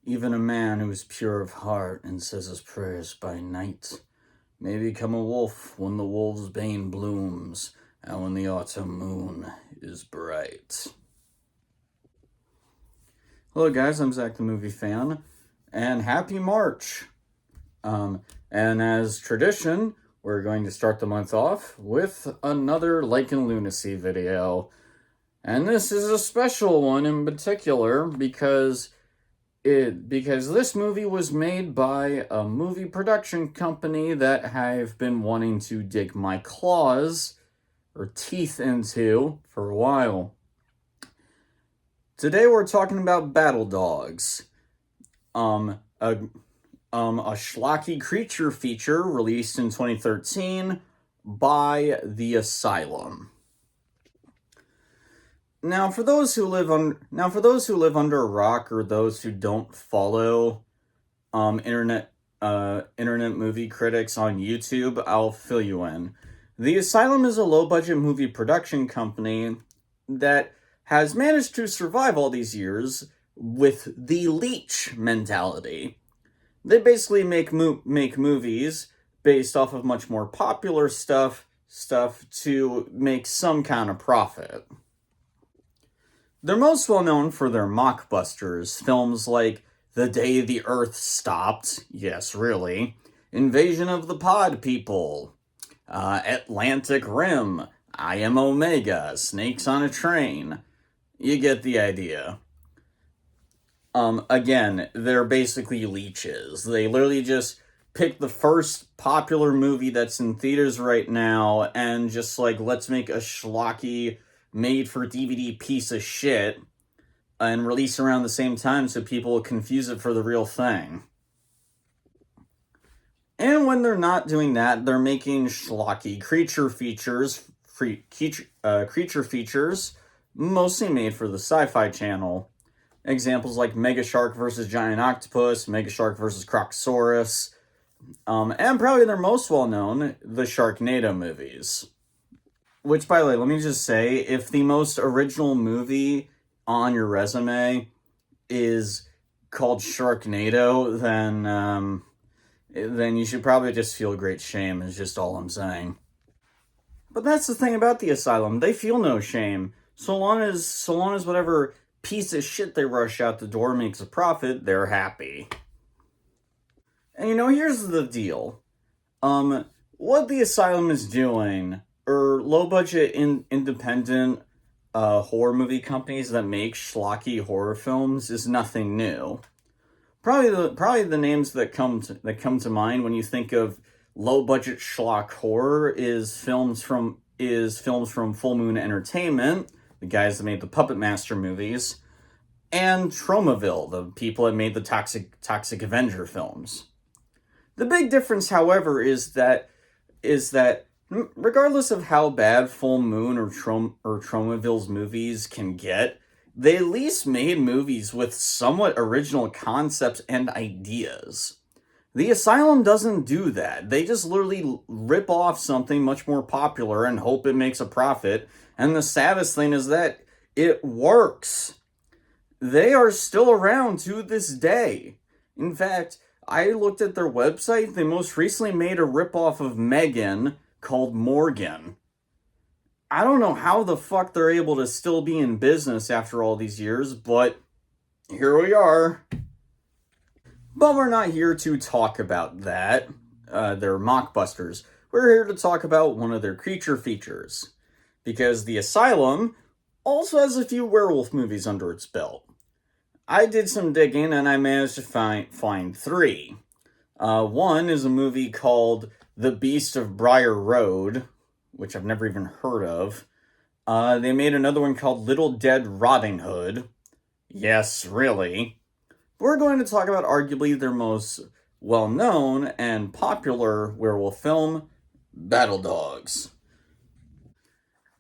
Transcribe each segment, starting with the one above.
Even a man who is pure of heart and says his prayers by night may become a wolf when the wolf's bane blooms and when the autumn moon is bright. Hello guys, I'm Zach the Movie Fan, and happy March! And as tradition, we're going to start the month off with another Lichen Lunacy video. And this is a special one in particular because this movie was made by a movie production company that I've been wanting to dig my claws or teeth into for a while. Today we're talking about Battle Dogs, a schlocky creature feature released in 2013 by the Asylum. Now, for those who live under a rock or those who don't follow internet movie critics on YouTube, I'll fill you in. The Asylum is a low-budget movie production company that has managed to survive all these years with the leech mentality. They basically make movies based off of much more popular stuff to make some kind of profit. They're most well known for their mockbusters, films like The Day the Earth Stopped, yes really, Invasion of the Pod People, Atlantic Rim, I Am Omega, Snakes on a Train. You get the idea. Again, they're basically leeches. They literally just pick the first popular movie that's in theaters right now and just let's make a schlocky made-for-DVD piece of shit and release around the same time so people will confuse it for the real thing. And when they're not doing that, they're making schlocky creature features, mostly made for the Sci-Fi Channel. Examples like Mega Shark vs. Giant Octopus, Mega Shark vs. Crocosaurus, and probably their most well-known, the Sharknado movies. Which, by the way, let me just say, if the most original movie on your resume is called Sharknado, then you should probably just feel great shame, is just all I'm saying. But that's the thing about the Asylum. They feel no shame. So long as whatever piece of shit they rush out the door makes a profit, they're happy. And here's the deal. What the Asylum is doing, or low-budget independent horror movie companies that make schlocky horror films, is nothing new. Probably the names that come to mind when you think of low-budget schlock horror is films from Full Moon Entertainment, the guys that made the Puppet Master movies, and Tromaville, the people that made the Toxic Avenger films. The big difference, however, is that regardless of how bad Full Moon or Tromaville's movies can get, they at least made movies with somewhat original concepts and ideas. The Asylum doesn't do that. They just literally rip off something much more popular and hope it makes a profit, and the saddest thing is that it works. They are still around to this day. In fact, I looked at their website. They most recently made a ripoff of Megan called Morgan. I don't know how the fuck they're able to still be in business after all these years, but here we are. But we're not here to talk about that, their mockbusters. We're here to talk about one of their creature features. Because the Asylum also has a few werewolf movies under its belt. I did some digging and I managed to find three. One is a movie called The Beast of Briar Road, which I've never even heard of. They made another one called Little Dead Riding Hood. Yes, really. We're going to talk about arguably their most well-known and popular werewolf film, Battle Dogs.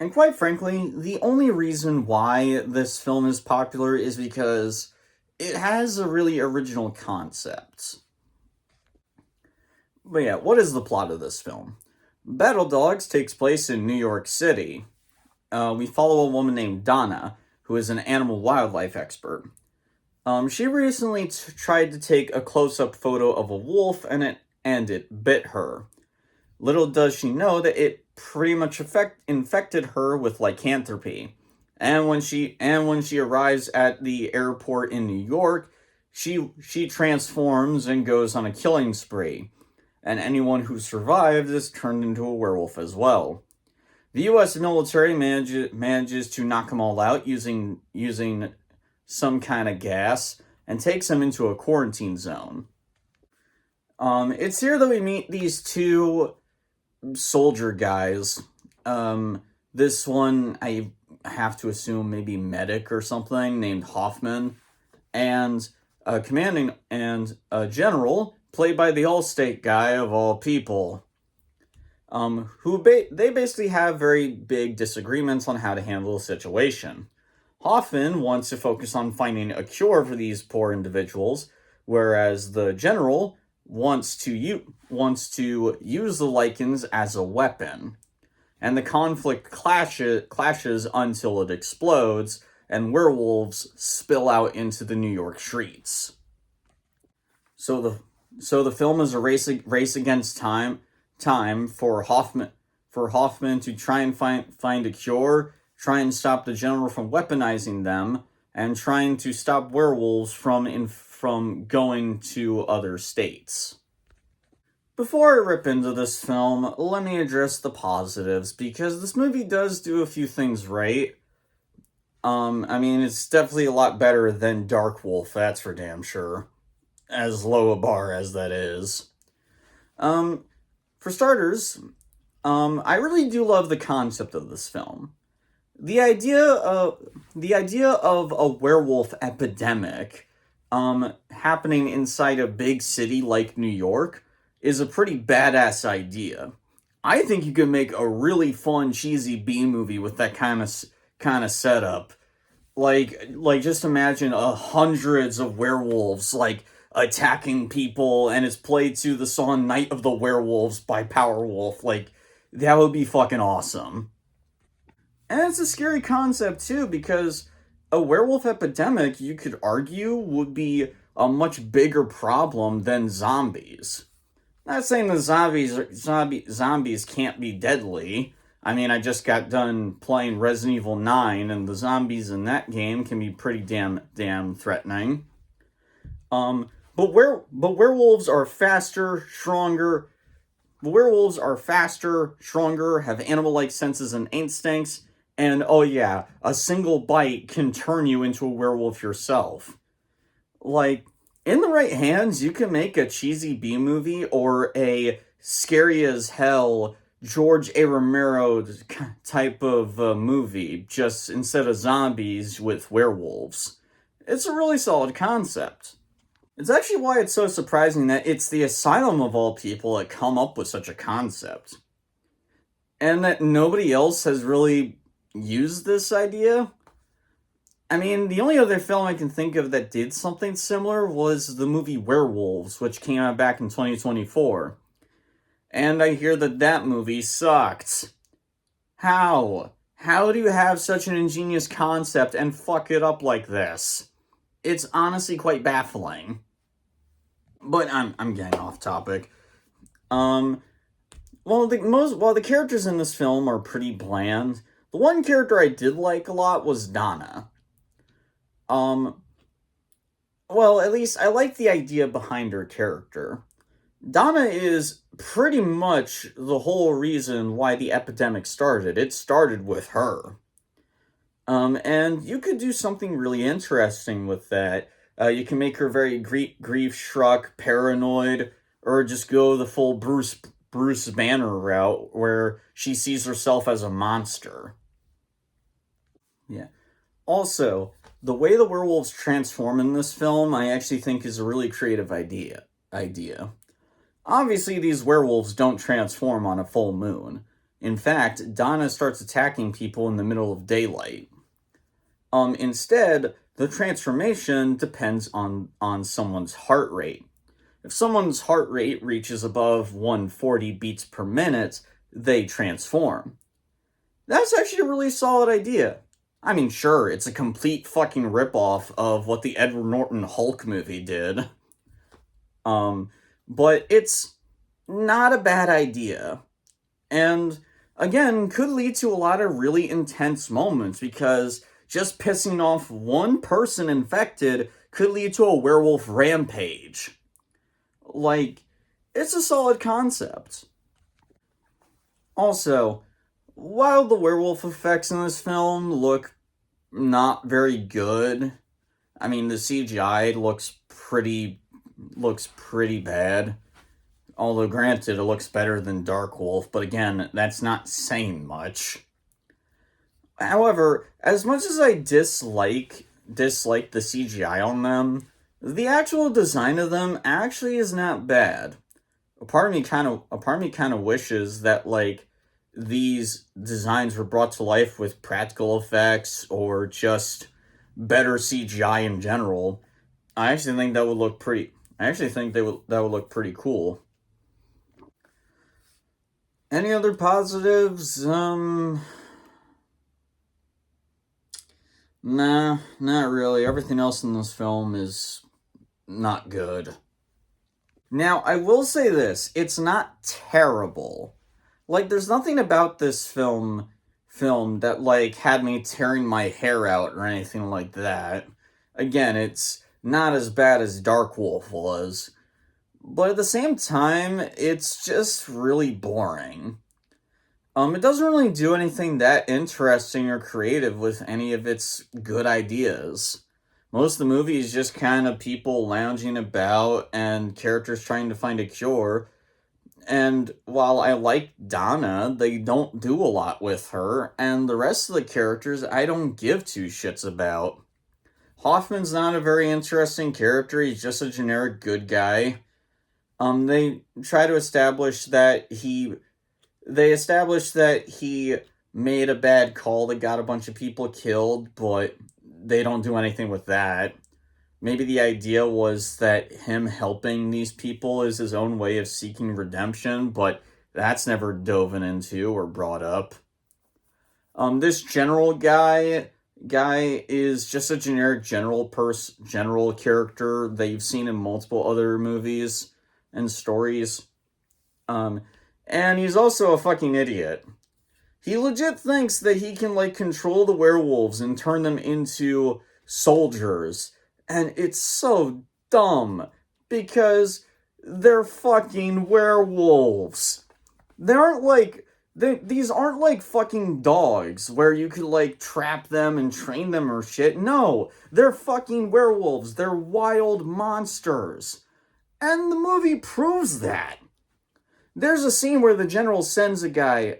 And quite frankly, the only reason why this film is popular is because it has a really original concept. But yeah, what is the plot of this film? Battle Dogs takes place in New York City. We follow a woman named Donna, who is an animal wildlife expert. She recently tried to take a close-up photo of a wolf, and it bit her. Little does she know that it pretty much infected her with lycanthropy. And when she arrives at the airport in New York, she transforms and goes on a killing spree. And anyone who survives is turned into a werewolf as well. The U.S. military manages to knock them all out using some kind of gas and takes them into a quarantine zone. It's here that we meet these two soldier guys. This one I have to assume maybe medic or something named Hoffman, and a commanding and a general played by the Allstate guy of all people. They basically have very big disagreements on how to handle the situation. Hoffman wants to focus on finding a cure for these poor individuals, whereas the general wants to use the lichens as a weapon. And the conflict clashes until it explodes, and werewolves spill out into the New York streets. So the film is a race against time for Hoffman to try and find a cure, try and stop the general from weaponizing them, and trying to stop werewolves from going to other states. Before I rip into this film, let me address the positives, because this movie does do a few things right. I mean, it's definitely a lot better than Dark Wolf, that's for damn sure. As low a bar as that is. For starters, I really do love the concept of this film. The idea of a werewolf epidemic happening inside a big city like New York is a pretty badass idea. I think you could make a really fun, cheesy B movie with that kind of setup. Like just imagine hundreds of werewolves attacking people, and it's played to the song "Night of the Werewolves" by Powerwolf. That would be fucking awesome. And it's a scary concept too, because a werewolf epidemic, you could argue, would be a much bigger problem than zombies. Not saying the zombies can't be deadly. I mean, I just got done playing Resident Evil 9, and the zombies in that game can be pretty damn threatening. But werewolves are faster, stronger. Werewolves are faster, stronger, have animal-like senses and instincts, and oh yeah, a single bite can turn you into a werewolf yourself. In the right hands, you can make a cheesy B movie or a scary as hell George A. Romero type of movie, just instead of zombies with werewolves. It's a really solid concept. It's actually why it's so surprising that it's the Asylum of all people that come up with such a concept. And that nobody else has really used this idea. I mean, the only other film I can think of that did something similar was the movie Werewolves, which came out back in 2024. And I hear that movie sucked. How? How do you have such an ingenious concept and fuck it up like this? It's honestly quite baffling. But I'm getting off topic. While the characters in this film are pretty bland, the one character I did like a lot was Donna. At least I like the idea behind her character. Donna is pretty much the whole reason why the epidemic started. It started with her. And you could do something really interesting with that. You can make her very grief-struck, paranoid, or just go the full Bruce Banner route, where she sees herself as a monster. Yeah. Also, the way the werewolves transform in this film, I actually think is a really creative idea. Obviously, these werewolves don't transform on a full moon. In fact, Donna starts attacking people in the middle of daylight. Instead, the transformation depends on someone's heart rate. If someone's heart rate reaches above 140 beats per minute, they transform. That's actually a really solid idea. I mean, sure, it's a complete fucking ripoff of what the Edward Norton Hulk movie did. Um, but it's not a bad idea. And again, could lead to a lot of really intense moments because just pissing off one person infected could lead to a werewolf rampage. Like, it's a solid concept. Also, while the werewolf effects in this film look not very good, I mean the CGI looks pretty bad. Although granted, it looks better than Dark Wolf, but again, that's not saying much. However, as much as I dislike the CGI on them, the actual design of them actually is not bad. A part of me kind of wishes that like these designs were brought to life with practical effects or just better CGI in general. I actually think that would look pretty. I actually think that would look pretty cool. Any other positives? Nah, not really. Everything else in this film is not good. Now, I will say this, it's not terrible. Like there's nothing about this film that like had me tearing my hair out or anything like that. Again, it's not as bad as Dark Wolf was, but at the same time, it's just really boring. It doesn't really do anything that interesting or creative with any of its good ideas. Most of the movie is just kind of people lounging about and characters trying to find a cure. And while I like Donna, they don't do a lot with her, and the rest of the characters I don't give two shits about. Hoffman's not a very interesting character, he's just a generic good guy. They try to establish that he made a bad call that got a bunch of people killed, but they don't do anything with that. Maybe the idea was that him helping these people is his own way of seeking redemption, but that's never dove into or brought up. This general guy is just a generic general character that you've seen in multiple other movies and stories. Um, and he's also a fucking idiot. He legit thinks that he can, like, control the werewolves and turn them into soldiers. And it's so dumb. Because they're fucking werewolves. They aren't like... these aren't like fucking dogs where you could, like, trap them and train them or shit. No, they're fucking werewolves. They're wild monsters. And the movie proves that. There's a scene where the general sends a guy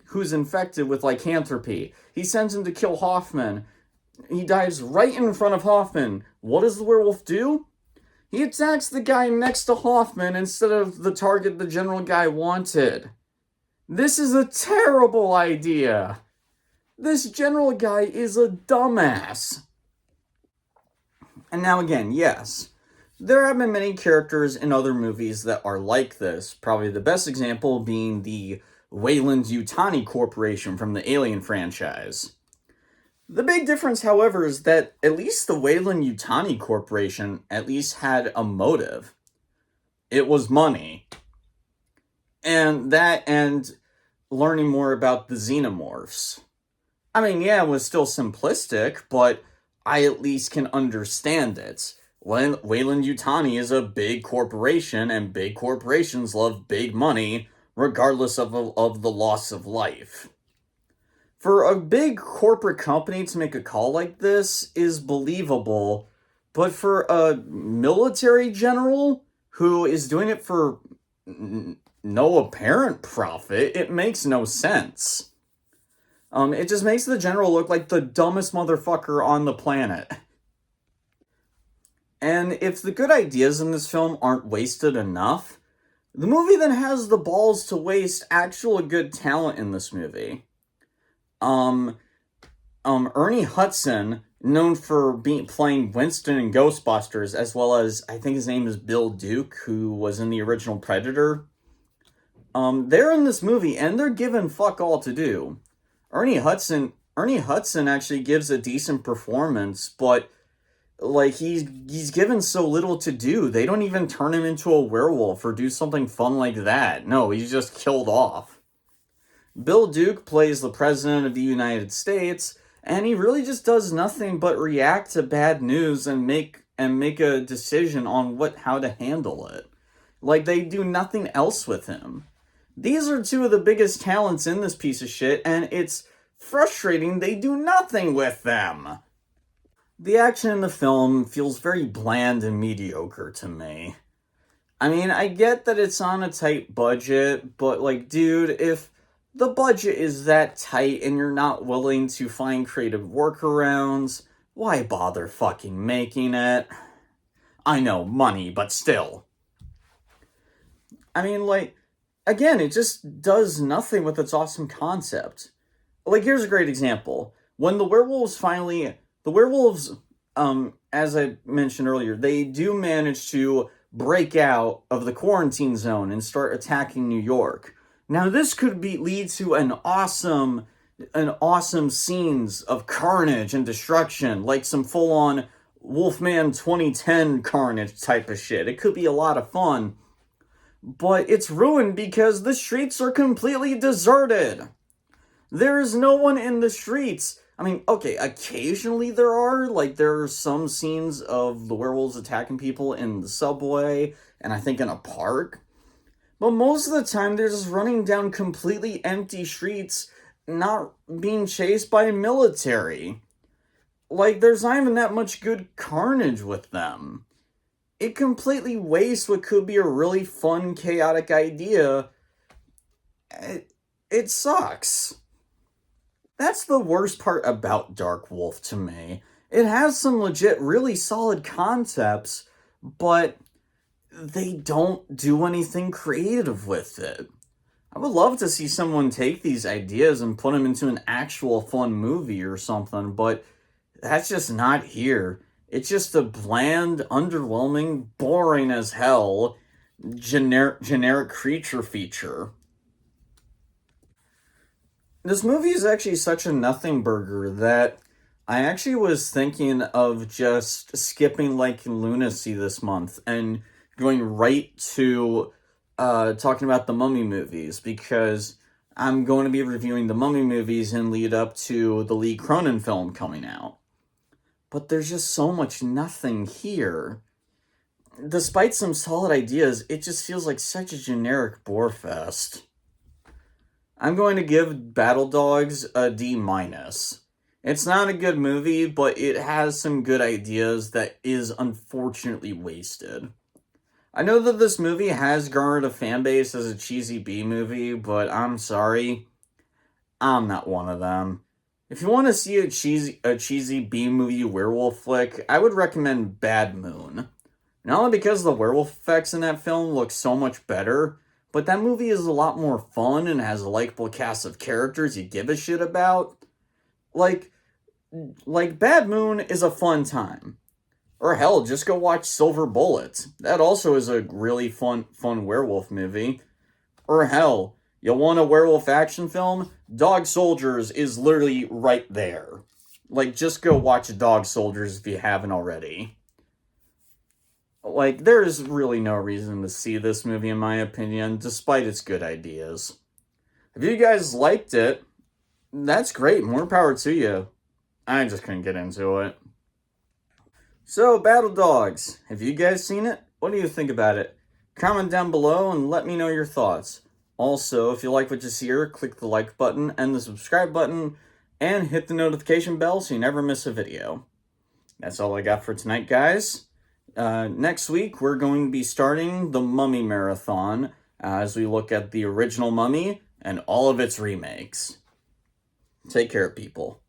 who's infected with lycanthropy. He sends him to kill Hoffman. He dives right in front of Hoffman. What does the werewolf do? He attacks the guy next to Hoffman instead of the target the general guy wanted. This is a terrible idea. This general guy is a dumbass. And now again, yes, there have been many characters in other movies that are like this, probably the best example being the Weyland-Yutani Corporation from the Alien franchise. The big difference, however, is that at least the Weyland-Yutani Corporation at least had a motive. It was money. And learning more about the xenomorphs. I mean, yeah, it was still simplistic, but I at least can understand it. Weyland-Yutani is a big corporation, and big corporations love big money, regardless of the loss of life. For a big corporate company to make a call like this is believable, but for a military general who is doing it for no apparent profit, it makes no sense. It just makes the general look like the dumbest motherfucker on the planet. And if the good ideas in this film aren't wasted enough, the movie then has the balls to waste actual good talent in this movie. Ernie Hudson, known for playing Winston in Ghostbusters, as well as, I think his name is Bill Duke, who was in the original Predator. They're in this movie, and they're given fuck all to do. Ernie Hudson Ernie Hudson actually gives a decent performance, but like he's given so little to do. They don't even turn him into a werewolf or do something fun like that. No, he's just killed off. Bill Duke plays the president of the United States, and he really just does nothing but react to bad news and make a decision on how to handle it. Like they do nothing else with him. These are two of the biggest talents in this piece of shit, and it's frustrating they do nothing with them. The action in the film feels very bland and mediocre to me. I mean, I get that it's on a tight budget, but like, dude, if the budget is that tight and you're not willing to find creative workarounds, why bother fucking making it? I know, money, but still. I mean, like, again, it just does nothing with its awesome concept. Like, here's a great example. When the werewolves, as I mentioned earlier, they do manage to break out of the quarantine zone and start attacking New York. Now, this could lead to an awesome scenes of carnage and destruction, like some full-on Wolfman 2010 carnage type of shit. It could be a lot of fun, but it's ruined because the streets are completely deserted. There is no one in the streets. I mean, okay, occasionally there are some scenes of the werewolves attacking people in the subway, and I think in a park. But most of the time, they're just running down completely empty streets, not being chased by military. Like, there's not even that much good carnage with them. It completely wastes what could be a really fun, chaotic idea. It sucks. That's the worst part about Dark Wolf to me. It has some legit, really solid concepts, but they don't do anything creative with it. I would love to see someone take these ideas and put them into an actual fun movie or something, but that's just not here. It's just a bland, underwhelming, boring as hell generic creature feature. This movie is actually such a nothing burger that I actually was thinking of just skipping like lunacy this month and going right to talking about the Mummy movies because I'm going to be reviewing the Mummy movies in lead up to the Lee Cronin film coming out. But there's just so much nothing here. Despite some solid ideas, it just feels like such a generic bore fest. I'm going to give Battle Dogs a D minus. It's not a good movie, but it has some good ideas that is unfortunately wasted. I know that this movie has garnered a fan base as a cheesy B movie, but I'm sorry, I'm not one of them. If you want to see a cheesy B movie werewolf flick, I would recommend Bad Moon. Not only because the werewolf effects in that film look so much better, but that movie is a lot more fun and has a likable cast of characters you give a shit about. Like, Bad Moon is a fun time. Or hell, just go watch Silver Bullet. That also is a really fun werewolf movie. Or hell, you want a werewolf action film? Dog Soldiers is literally right there. Like, just go watch Dog Soldiers if you haven't already. Like, there's really no reason to see this movie, in my opinion, despite its good ideas. If you guys liked it, that's great. More power to you. I just couldn't get into it. So, Battle Dogs, have you guys seen it? What do you think about it? Comment down below and let me know your thoughts. Also, if you like what you see here, click the like button and the subscribe button, and hit the notification bell so you never miss a video. That's all I got for tonight, guys. Next week, we're going to be starting the Mummy Marathon as we look at the original Mummy and all of its remakes. Take care, people.